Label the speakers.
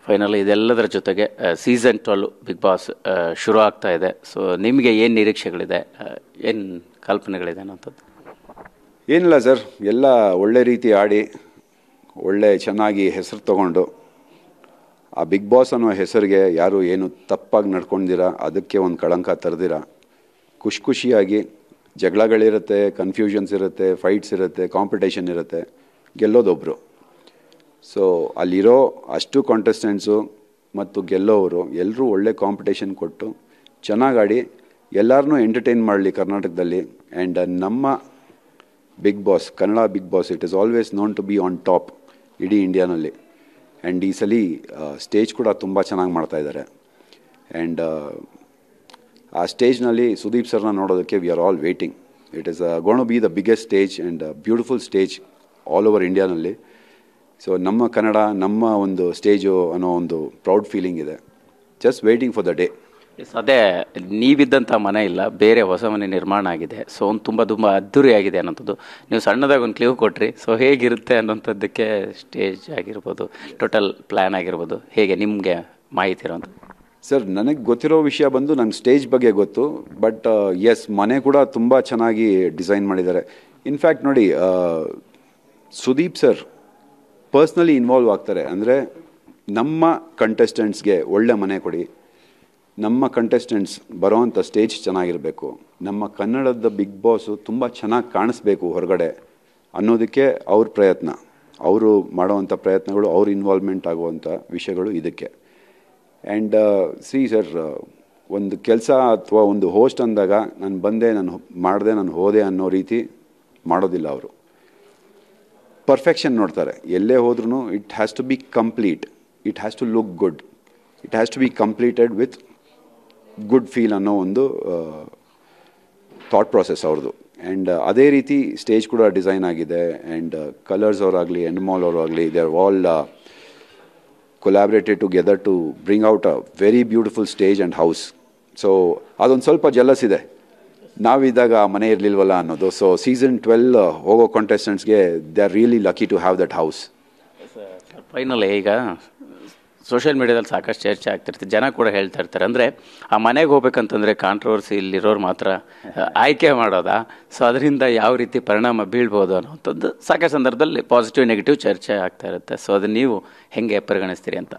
Speaker 1: Final ಇದೆಲ್ಲದರ ಜೊತೆಗೆ season 12 big boss ಶುರು ಆಗ್ತಾ ಇದೆ. ಸೊ ನಿಮಗೆ ಏನು ನಿರೀಕ್ಷೆಗಳಿದೆ, ಏನು ಕಲ್ಪನೆಗಳಿದೆ ಅನ್ನೋಂಥದ್ದು?
Speaker 2: ಏನಿಲ್ಲ ಸರ್, ಎಲ್ಲ ಒಳ್ಳೆ ರೀತಿ ಆಡಿ ಒಳ್ಳೆ ಚೆನ್ನಾಗಿ ಹೆಸರು ತಗೊಂಡು ಆ ಬಿಗ್ ಬಾಸ್ ಅನ್ನೋ ಹೆಸರಿಗೆ ಯಾರು ಏನು ತಪ್ಪಾಗಿ ನಡ್ಕೊಂಡಿರ, ಅದಕ್ಕೆ ಒಂದು ಕಳಂಕ ತರದಿರ, ಖುಷಿಯಾಗಿ ಜಗಳಗಳಿರುತ್ತೆ, ಕನ್ಫ್ಯೂಷನ್ಸ್ ಇರುತ್ತೆ, ಫೈಟ್ಸ್ ಇರುತ್ತೆ, ಕಾಂಪಿಟೇಷನ್ ಇರುತ್ತೆ, ಗೆಲ್ಲೋದೊಬ್ಬರು. ಸೊ ಅಲ್ಲಿರೋ ಅಷ್ಟು ಕಾಂಟೆಸ್ಟೆಂಟ್ಸು ಮತ್ತು ಗೆಲ್ಲೋವರು ಎಲ್ಲರೂ ಒಳ್ಳೆ ಕಾಂಪಿಟೇಷನ್ ಕೊಟ್ಟು ಚೆನ್ನಾಗಿ ಎಲ್ಲರನ್ನೂ ಎಂಟರ್ಟೈನ್ ಮಾಡಲಿ ಕರ್ನಾಟಕದಲ್ಲಿ. ಆ್ಯಂಡ್ ನಮ್ಮ big boss, Kannada big boss, it is always known to be on top ಇಡೀ ಇಂಡಿಯಾನಲ್ಲಿ. ಆ್ಯಂಡ್ ಈ ಸಲ ಸ್ಟೇಜ್ ಕೂಡ ತುಂಬ ಚೆನ್ನಾಗಿ ಮಾಡ್ತಾಯಿದ್ದಾರೆ. ಆ್ಯಂಡ್ ಆ ಸ್ಟೇಜ್ನಲ್ಲಿ ಸುದೀಪ್ ಸರ್ನ ನೋಡೋದಕ್ಕೆ we are all waiting. It is going to be the biggest stage and beautiful stage all over ಇಂಡಿಯಾನಲ್ಲಿ. ಸೊ ನಮ್ಮ ಕನ್ನಡ, ನಮ್ಮ ಒಂದು ಸ್ಟೇಜು ಅನ್ನೋ ಒಂದು ಪ್ರೌಡ್ ಫೀಲಿಂಗ್ ಇದೆ. Just waiting for the day.
Speaker 1: ಅದೇ, ನೀವಿದ್ದಂಥ ಮನೆ ಇಲ್ಲ, ಬೇರೆ ಹೊಸ ಮನೆ ನಿರ್ಮಾಣ ಆಗಿದೆ. ಸೊ ಒಂದು ತುಂಬ ಅದ್ಧೂರಿಯಾಗಿದೆ ಅನ್ನೋಂಥದ್ದು. ನೀವು ಸಣ್ಣದಾಗಿ ಒಂದು ಕ್ಲೀವ್ ಕೊಟ್ರಿ. ಸೊ ಹೇಗಿರುತ್ತೆ ಅನ್ನೋಂಥದ್ದಕ್ಕೆ ಸ್ಟೇಜ್ ಆಗಿರ್ಬೋದು, ಟೋಟಲ್ ಪ್ಲ್ಯಾನ್ ಆಗಿರ್ಬೋದು, ಹೇಗೆ ನಿಮಗೆ ಮಾಹಿತಿ ಇರೋಂಥದ್ದು?
Speaker 2: ಸರ್, ನನಗೆ ಗೊತ್ತಿರೋ ವಿಷಯ ಬಂದು ನಂಗೆ ಸ್ಟೇಜ್ ಬಗ್ಗೆ ಗೊತ್ತು. ಬಟ್ ಎಸ್, ಮನೆ ಕೂಡ ತುಂಬ ಚೆನ್ನಾಗಿ ಡಿಸೈನ್ ಮಾಡಿದ್ದಾರೆ. ಇನ್ಫ್ಯಾಕ್ಟ್ ನೋಡಿ, ಸುದೀಪ್ ಸರ್ ಪರ್ಸ್ನಲಿ ಇನ್ವಾಲ್ವ್ ಆಗ್ತಾರೆ. ಅಂದರೆ ನಮ್ಮ ಕಂಟೆಸ್ಟೆಂಟ್ಸ್ಗೆ ಒಳ್ಳೆ ಮನೆ ಕೊಡಿ, ನಮ್ಮ ಕಂಟೆಸ್ಟೆಂಟ್ಸ್ ಬರೋವಂಥ ಸ್ಟೇಜ್ ಚೆನ್ನಾಗಿರಬೇಕು, ನಮ್ಮ ಕನ್ನಡದ ಬಿಗ್ ಬಾಸು ತುಂಬ ಚೆನ್ನಾಗಿ ಕಾಣಿಸ್ಬೇಕು ಹೊರಗಡೆ ಅನ್ನೋದಕ್ಕೆ ಅವ್ರ ಪ್ರಯತ್ನ, ಅವರು ಮಾಡೋವಂಥ ಪ್ರಯತ್ನಗಳು, ಅವ್ರ ಇನ್ವಾಲ್ವ್ಮೆಂಟ್ ಆಗುವಂಥ ವಿಷಯಗಳು ಇದಕ್ಕೆ. ಆ್ಯಂಡ್ ಸಿ ಸರ್, ಒಂದು ಕೆಲಸ ಅಥವಾ ಒಂದು ಹೋಸ್ಟ್ ಅಂದಾಗ ನಾನು ಬಂದೆ, ನಾನು ಮಾಡಿದೆ, ನಾನು ಹೋದೆ ಅನ್ನೋ ರೀತಿ ಮಾಡೋದಿಲ್ಲ ಅವರು. ಪರ್ಫೆಕ್ಷನ್ ನೋಡ್ತಾರೆ. ಎಲ್ಲೇ ಹೋದ್ರೂ it has to be complete, it has to look good, it has to be completed with good feel ಅನ್ನೋ ಒಂದು ಥಾಟ್ ಪ್ರಾಸೆಸ್ ಅವ್ರದ್ದು. ಆ್ಯಂಡ್ ಅದೇ ರೀತಿ ಸ್ಟೇಜ್ ಕೂಡ ಡಿಸೈನ್ ಆಗಿದೆ. ಆ್ಯಂಡ್ ಕಲರ್ಸ್ ಅವರಾಗಲಿ, ಎಂಡ್ಮಾಲ್ ಅವರಾಗಲಿ, they are all collaborated together to bring out a very beautiful stage and house. So ಅದೊಂದು ಸ್ವಲ್ಪ ಜೆಲಸ್ ಇದೆ, ನಾವಿದ್ದಾಗ ಮನೆ ಇರಲಿಲ್ವಲ್ಲ ಅನ್ನೋದು. ಸೊ ಸೀಸನ್ 12 ಹೋಗೋ ಕಾಂಟೆಸ್ಟೆಂಟ್ಸ್ಗೆ they are really lucky to have that house.
Speaker 1: Final ಈಗ ಸೋಷಿಯಲ್ ಮೀಡಿಯಾದಲ್ಲಿ ಸಾಕಷ್ಟು ಚರ್ಚೆ ಆಗ್ತಿರ್ತೀವಿ, ಜನ ಕೂಡ ಹೇಳ್ತಾ ಇರ್ತಾರೆ. ಅಂದರೆ ಆ ಮನೆಗೆ ಹೋಗ್ಬೇಕಂತಂದರೆ ಕಾಂಟ್ರವರ್ಸಿ ಇಲ್ಲಿರೋರು ಮಾತ್ರ ಆಯ್ಕೆ ಮಾಡೋದಾ? ಸೊ ಅದರಿಂದ ಯಾವ ರೀತಿ ಪರಿಣಾಮ ಬೀಳ್ಬೋದು ಅನ್ನೋಂಥದ್ದು ಸಾಕಷ್ಟು ಸಂದರ್ಭದಲ್ಲಿ ಪಾಸಿಟಿವ್ ನೆಗೆಟಿವ್ ಚರ್ಚೆ ಆಗ್ತಾ ಇರುತ್ತೆ. ಸೊ ಅದನ್ನು ನೀವು ಹೆಂಗೆ ಪರಿಗಣಿಸ್ತೀರಿ ಅಂತ?